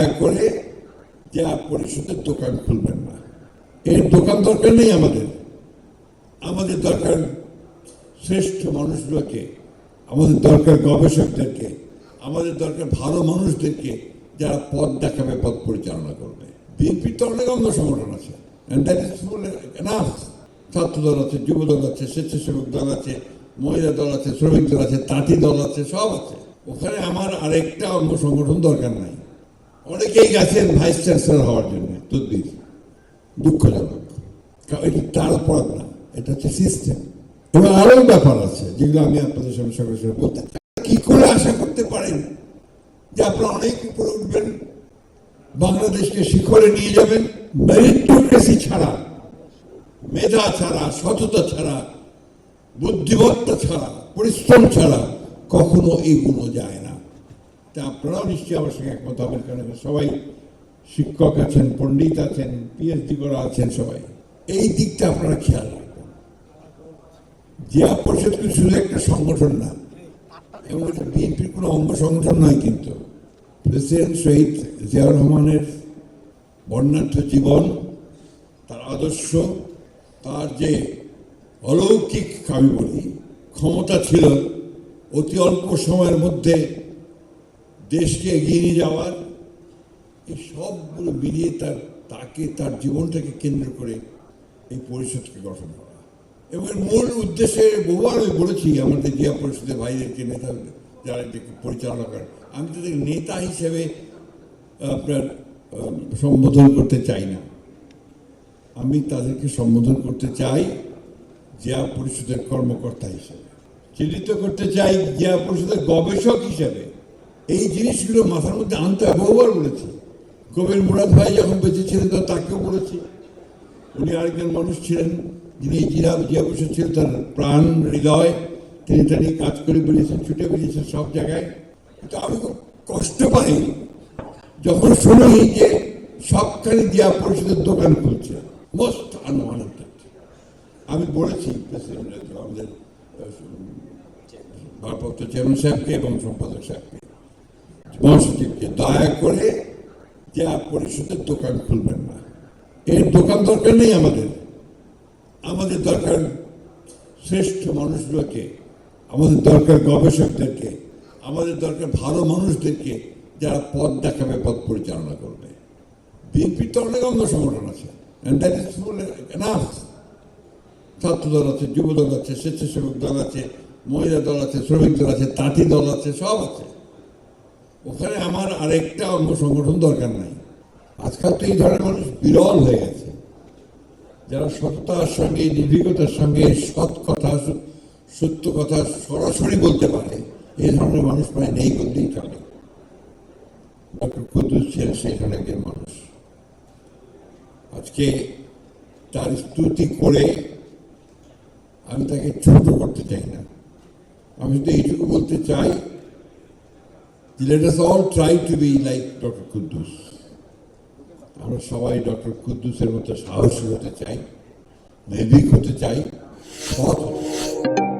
দয়া করে জেলা পরিষদের দোকান খুলবেন না। এর দোকান দরকার নেই আমাদের। আমাদের দরকার শ্রেষ্ঠ মানুষগুলোকে, আমাদের দরকার গবেষকদেরকে, আমাদের দরকার ভালো মানুষদেরকে যারা পথ দেখাবে, পথ পরিচালনা করবে। বিএনপির তো অনেক অঙ্গ সংগঠন আছে, ছাত্র দল আছে, যুব দল আছে, স্বেচ্ছাসেবক দল আছে, মহিলা দল আছে, শ্রমিক দল আছে, তাঁতি দল আছে, সব আছে। ওখানে আমার আরেকটা অঙ্গ সংগঠন দরকার নাই। অনেকেই গেছেন ভাইস চ্যান্সেলর হওয়ার জন্য, তদ্বির দুঃখজনক। এটা তার অপরাধ না, এটা হচ্ছে সিস্টেম। এবং আরো ব্যাপার আছে যেগুলো আমি আপনাদের সামনে সরাসরি বলতে চাই। কি করে আশা করতে পারেন যে আপনারা অনেক উপরে উঠবেন, বাংলাদেশকে শিখরে নিয়ে যাবেন? মেরিটোক্রেসি ছাড়া, মেধা ছাড়া, সততা ছাড়া, বুদ্ধিমত্তা ছাড়া, পরিশ্রম ছাড়া কখনো এগুলো যায় না। তা আপনারাও নিশ্চয়ই আমার সঙ্গে একমত হবেন, কারণ সবাই শিক্ষক আছেন, পণ্ডিত আছেন, পিএইচডি করা আছেন, সবাই এই দিকটা আপনারা খেয়াল রাখবেন। জেলা পরিষদ কিন্তু শুধু একটা সংগঠন না, এবং এটা বিএনপির কোনো অঙ্গ সংগঠন নয়। কিন্তু প্রেসিডেন্ট শহীদ জিয়াউর রহমানের বর্ণাঢ্য জীবন, তার আদর্শ, তার যে অলৌকিক আমি বলি ক্ষমতা ছিল অতি অল্প সময়ের মধ্যে দেশকে এগিয়ে নিয়ে যাওয়ার, এই সবগুলো মিলিয়ে তার জীবনটাকে কেন্দ্র করে এই পরিষদকে গঠন করা। এবং এর মূল উদ্দেশ্যে বহুবার আমি বলেছি আমাদের জেলা পরিষদের ভাইদেরকে, নেতা যারা এটাকে পরিচালনা করেন, আমি তাদের নেতা হিসেবে আপনার সম্বোধন করতে চাই না। আমি তাদেরকে সম্বোধন করতে চাই জেলা পরিষদের কর্মকর্তা হিসেবে, চিহ্নিত করতে চাই জেলা পরিষদের গবেষক হিসেবে। এই জিনিসগুলো মাথার মধ্যে আনতে বহুবার বলেছি। কবির মুরাদ ভাই যখন বেঁচে ছিলেন তো তাকেও বলেছি। উনি আরেকজন মানুষ ছিলেন যিনি জেলা পরিষদ ছিল তার প্রাণ হৃদয়, তিনি তা নিয়ে কাজ করে বেরিয়েছেন, ছুটে বেরিয়েছেন সব জায়গায়। কিন্তু আমি খুব কষ্ট পাই যখন শুনি যে সবখানে জেলা পরিষদের দোকান খুলছে। Most unwanted. আমি বলেছি প্রেসিডেন্ট আমাদের ভারপ্রাপ্ত চেয়ারম্যান সাহেবকে এবং সম্পাদক সাহেবকে, মহাসচিবকে, দয়া করে জেলা পরিষদের দোকান খুলবেন না। এর দোকান দরকার নেই আমাদের। আমাদের দরকার শ্রেষ্ঠ মানুষগুলোকে, আমাদের দরকার গবেষকদেরকে, আমাদের দরকার ভালো মানুষদেরকে যারা পথ দেখাবে, পথ পরিচালনা করবে। বিএনপির তো অনেক অঙ্গ সংগঠন আছে, ছাত্র দল আছে, যুব দল আছে, স্বেচ্ছাসেবক দল আছে, মহিলা দল আছে, শ্রমিক দল আছে, তাঁতি দল আছে, সব আছে। ওখানে আমার আরেকটা অঙ্গ সংগঠন দরকার নাই। আজকাল তো এই ধরনের মানুষ বিরল হয়ে গেছে, যারা সততার সঙ্গে, নির্ভীকতার সঙ্গে সৎ কথা, সত্য কথা সরাসরি বলতে পারে। এই ধরনের মানুষ প্রায় নেই বললেই চলে। ডক্টর কুদ্দুস ছিলেন সেই ধরনের একজন মানুষ। আজকে তার স্তুতি করে আমি তাকে ছোট করতে চাই না। আমি শুধু এইটুকু বলতে চাই, let us all try to be like doctor Kuddus. আমরা সবাই ডক্টর কুদ্দুসের মতো সাহসী হতে চাই, নির্ভীক হতে চাই, সৎ হতে চাই।